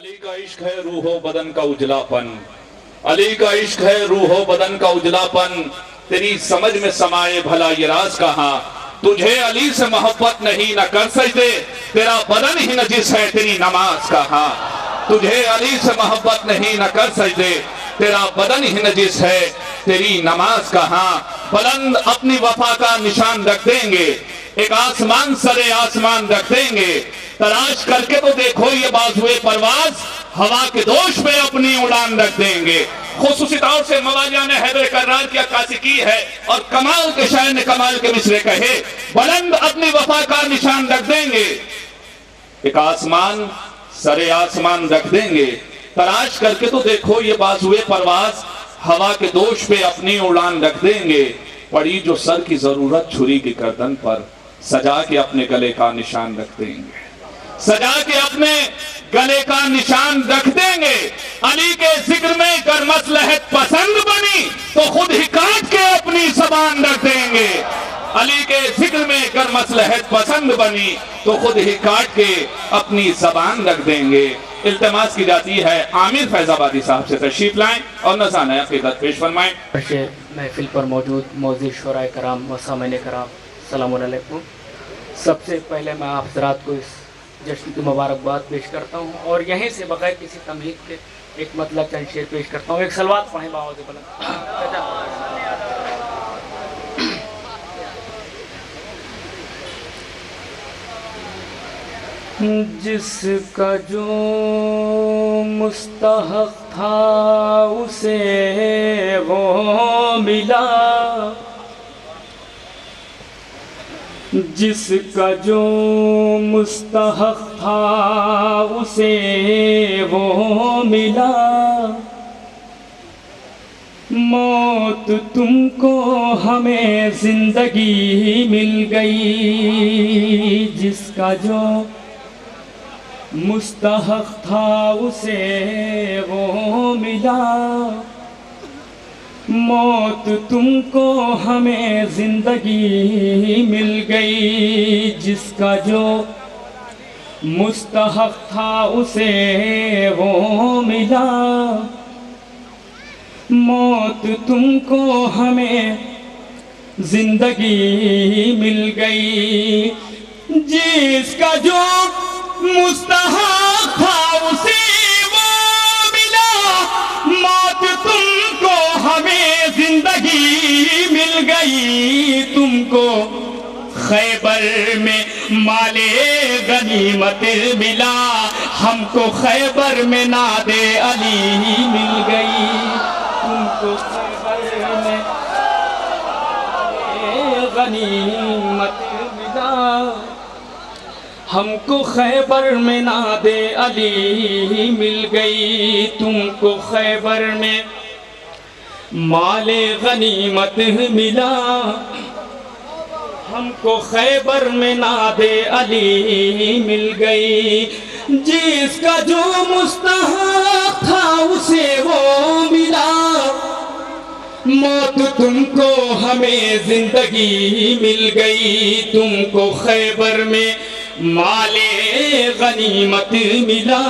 अली का इश्क है रूहो बदन का उजलापन, अली का इश्क है रूहो बदन का उजलापन। तेरी समझ में समाए भला ये राज कहाँ, तुझे अली से मोहब्बत नहीं न कर सजदे, तेरा बदन ही नजिस है तेरी नमाज कहाँ। तुझे अली से मोहब्बत नहीं न कर सजदे, तेरा बदन ही नजिस है तेरी नमाज कहाँ। बुलंद अपनी वफा का निशान रख देंगे, एक आसमान सरे आसमान रख देंगे। तलाश करके तो देखो ये बाजुए परवाज, हवा के दोष पे अपनी उड़ान रख देंगे। खुसूसी तौर से मवालिया ने हैदर कर्रार की अक्कासी की है और कमाल के शायर ने कमाल के मिसरे कहे, बुलंद अपनी वफा का निशान रख देंगे, एक आसमान सरे आसमान रख देंगे। तलाश करके तो देखो ये बाजुए परवाज, हवा के दोष पे अपनी उड़ान रख देंगे। पड़ी जो सर की जरूरत छुरी की गर्दन पर, सजा के अपने गले का निशान रख देंगे, सजा के अपने गले का निशान रख देंगे। अली के जिक्र में कर मसलहत पसंद बनी तो खुद ही काट के अपनी जबान रख देंगे। अली के जिक्र में कर मसलहत पसंद बनी तो खुद ही काट के अपनी जबान रख देंगे। इल्तिमास की जाती है आमिर फैजाबादी साहब से तशरीफ लाएं और नज़ाना अक़ीदत पेश फरमाएं। महफिल पर मौजूद मौजूद शुराए कराम व सामईन कराम, अस्सलामु अलैकुम। सबसे पहले मैं आप हज़रात को इस जश्न की मुबारकबाद पेश करता हूँ और यहीं से बगैर किसी तमहीद के एक मतलब चंद शेर पेश करता हूँ। एक सलवात पढ़ें बावज़ बुलंद। जिसका जो मुस्तहक़ था उसे वो मिला, जिसका जो मुस्तहक़ था उसे वो मिला। मौत तुमको हमें जिंदगी मिल गई, जिसका जो मुस्तहक़ था उसे वो मिला। मौत तुमको हमें जिंदगी मिल गई, जिसका जो मुस्तहक़ था उसे वो मिला। मौत तुमको हमें जिंदगी मिल गई, जिसका जो मुस्तहक़ था उसे वो मिला। मौत तुमको हमें जिंदगी मिल गई, तुमको खैबर में माले गनीमत मिला, हमको खैबर में नादे अली मिल गई। तुमको खैबर में गनीमत मिला, हमको खैबर में नादे अली मिल गई। तुमको खैबर में माले गनीमत मिला, हमको खैबर में नादे अली मिल गई। जिसका जो मुस्तहक़ था उसे वो मिला। मौत तुमको हमें जिंदगी मिल गई, तुमको खैबर में माले गनीमत मिला,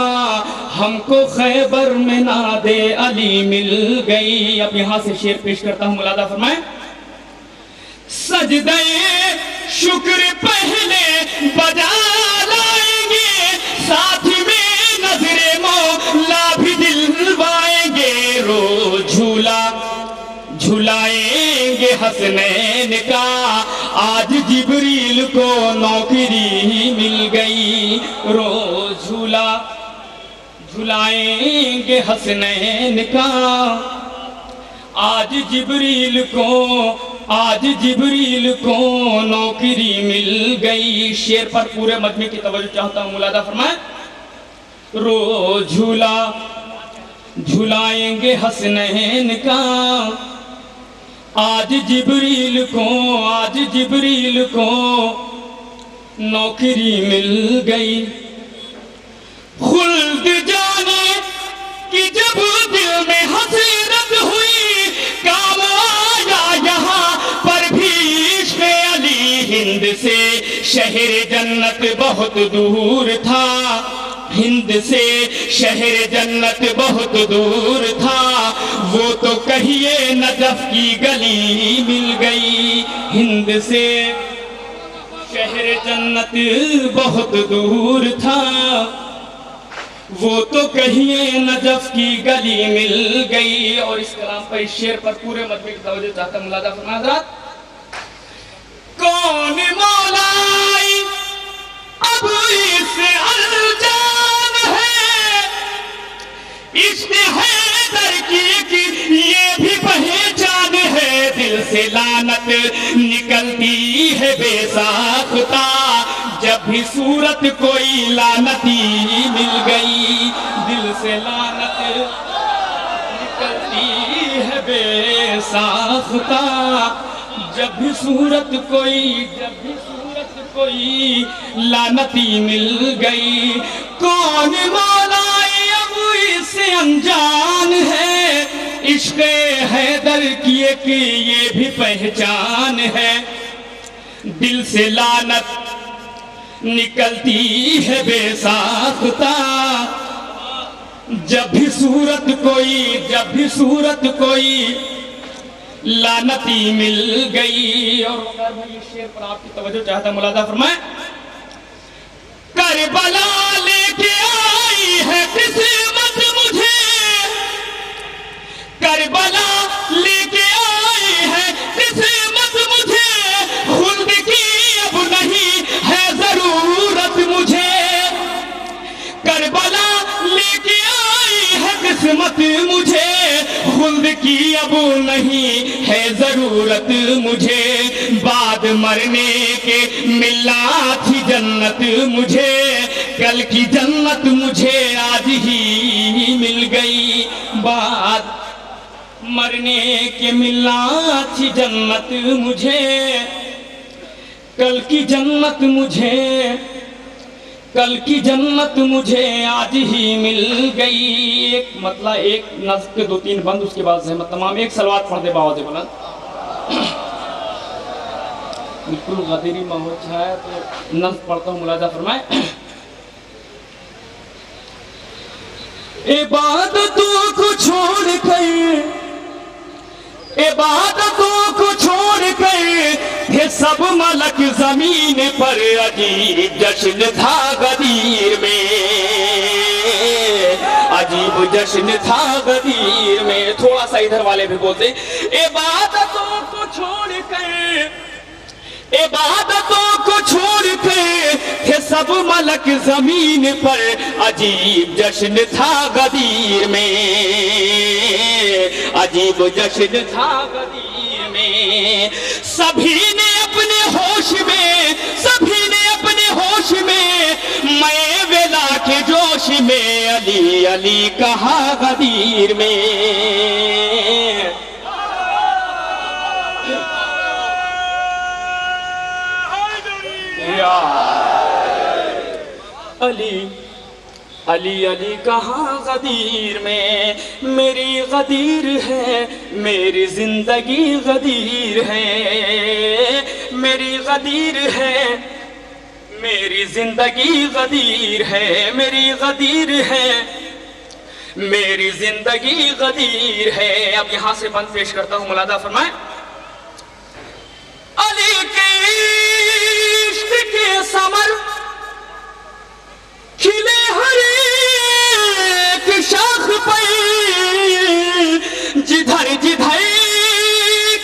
हमको खैबर में नादे अली मिल गई। अब यहाँ से शेर पेश करता हूँ, मुलादा फरमाएं। सजदे शुक्र पहले बजा लाएंगे, साथ में नजरे मौला भी दिलवाएंगे। रोज झूला झुलाएंगे हसनैन का, आज जिब्रील को नौकरी मिल गई। रोज झूला झुलाएंगे हसनैन का, आज जिब्रील को नौकरी मिल गई। शेर पर पूरे मजमे की तवज्जो चाहता हूँ, मुलादा फरमाएं। रोज झूला झुलाएंगे हसनैन का, आज जिब्रील को नौकरी मिल गई। खुल्द जाने कि जब दिल में हसरत हुई, काम आया यहाँ पर भी इश्क़ अली। हिंद से शहर जन्नत बहुत दूर था, हिंद से शहर जन्नत बहुत दूर था, वो तो कहिए नजफ की गली मिल गई। हिंद से शहर जन्नत बहुत दूर था, वो तो कहिए नजफ की गली मिल गई। और इस कलाम पर, इस शेर पर पूरे मजमे की तवज्जो चाहता हूं। मुलादा फरमाया हज़रात, कौन मौलाई अब इसे अनजान है, इश्क हैदर की ये भी पहचान है। दिल से लानत निकलती है बेसाख्ता, जब भी सूरत कोई लानती मिल गई। दिल से लानत निकलती है बेसाख्ता, जब भी सूरत कोई लानती मिल गई। कौन मौलाई अब इससे अनजान है, इश्क़ हैदर की एक ये भी पहचान है। दिल से लानत निकलती है बेसाख्ता, जब भी सूरत कोई लानती मिल गई। और भाई इस शेर पर आपकी तवज्जो चाहता हूं, मुलादा फरमाए, करबला लेके आई है किस्मत मुझे, करबला लेके आई है किस्मत मुझे, खुल्द की अब नहीं है जरूरत मुझे। करबला लेके आई है किस्मत मुझे, खुल्द की अब नहीं है जरूरत मुझे। बाद मरने के मिलना थी जन्नत मुझे, कल की जन्नत मुझे आज ही मिल गई। बाद मरने के मिलना थी जन्नत मुझे, कल की जन्नत मुझे आज ही मिल गई। एक मतलब एक नज़्म के 2-3 बंद, उसके बाद ज़हमत तमाम। एक सलवात पढ़ दे बावज़ बुलंद। बिल्कुल गदीरी माहौल छाया, तो नज़्म पढ़ता हूँ, मुलाजा फरमाए। इबादतों को छोड़ कर, इबादतों को छोड़ कर ये सब मलक जमीन पर, अजीब जश्न था गदीर में, अजीब जश्न था गदीर में। थोड़ा सा इधर वाले भी बोलते, इबादतों को छोड़ कर, इबादतों को छोड़ कर थे सब मलक जमीन पर, अजीब जश्न था गदीर में, अजीब जश्न था गदीर में। सभी ने अपने होश में, सभी ने अपने होश में, मैं वेला के जोश में, अली अली कहा गदीर में। अली अली अली कहाँ गदीर में, मेरी गदीर है, मेरी जिंदगी गदीर है, मेरी गदीर है, मेरी जिंदगी गदीर है, मेरी गदीर है, मेरी जिंदगी गदीर है। अब यहाँ से बंद पेश करता हूँ, मुलादा फरमाए। अली के इश्क के समर खिले हर एक शाख पर, जिधर जिधर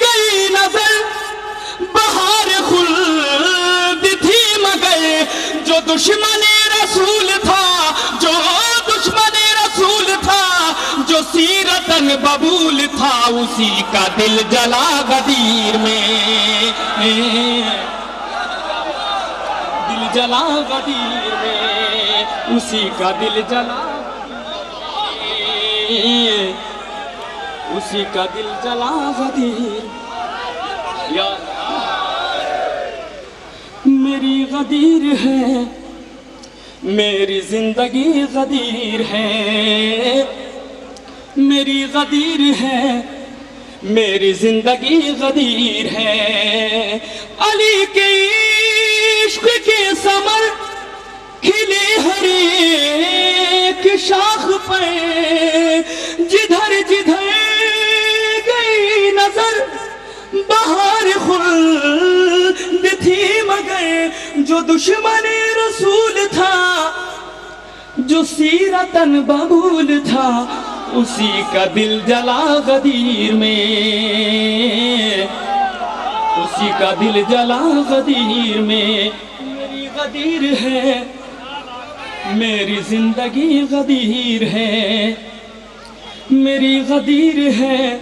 गई नजर बहार खुल्द थी, मगर जो दुश्मन रसूल था, जो दुश्मन रसूल था, जो सीरतन बबूल था, उसी का दिल जला गदीर में, दिल जला गदीर में, उसी का दिल जला, उसी का दिल जला गदीर। मेरी गदीर है, मेरी जिंदगी गदीर है, मेरी गदीर है, मेरी जिंदगी गदीर है। अली के इश्क के समर खिले हर एक शाख पर, जिधर जिधर गई नजर बहार खुल्द थी, मगर जो दुश्मन रसूल था, जो सीरतन बबूल था, उसी का दिल जला गदीर में, उसी का दिल जला गदीर में। मेरी गदीर है, मेरी जिंदगी गदीर है, मेरी गदीर है,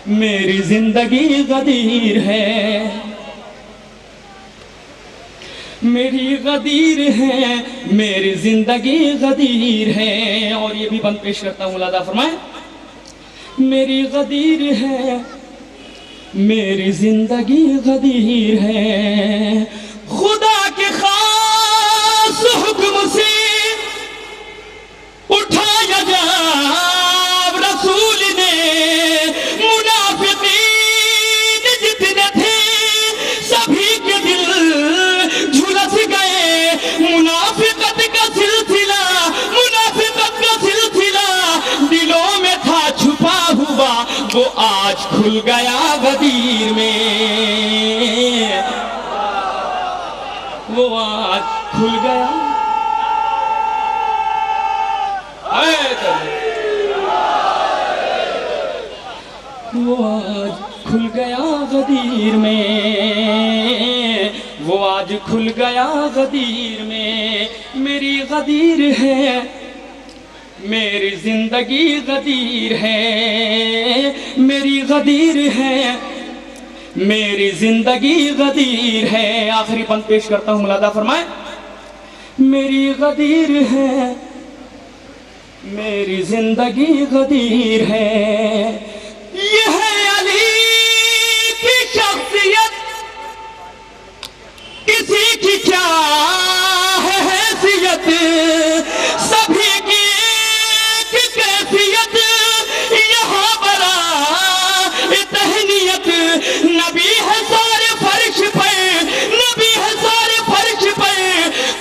मेरी जिंदगी गदीर है, मेरी गदीर है, मेरी जिंदगी गदीर है। और ये भी बंद पेश करता हूँ, लादा फरमाए, मेरी गदीर है, मेरी जिंदगी गदीर है। खुदा के खास हुक्म से उठाया जब रसूल ने, मुनाफिकीन जितने थे सभी के दिल झुलस गए। मुनाफिकत का सिलसिला, मुनाफिकत का सिलसिला दिलों में था छुपा हुआ, वो आज खुल गया गदीर में, वो आज खुल गया। वो आज खुल गया गदीर में, वो आज खुल गया गदीर में। मेरी गदीर है, मेरी जिंदगी गदीर है, मेरी गदीर है, मेरी जिंदगी गदीर है। आखिरी पंक्ति पेश करता हूँ, मुलादा फरमाए, मेरी गदीर है, मेरी जिंदगी गदीर है। ये है अली की शख्सियत, किसी की क्या है हैसियत, सभी की एक कैफियत, यहाँ बड़ा तहनीयत। नबी है सारे फर्श पर, नबी है सारे फर्श पर,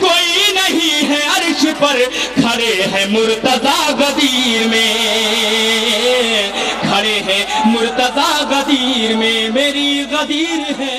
कोई नहीं है अर्श पर, खड़े हैं मुर्तजा गदीर में, खड़े हैं मुर्तजा गदीर में। मेरी गदीर है,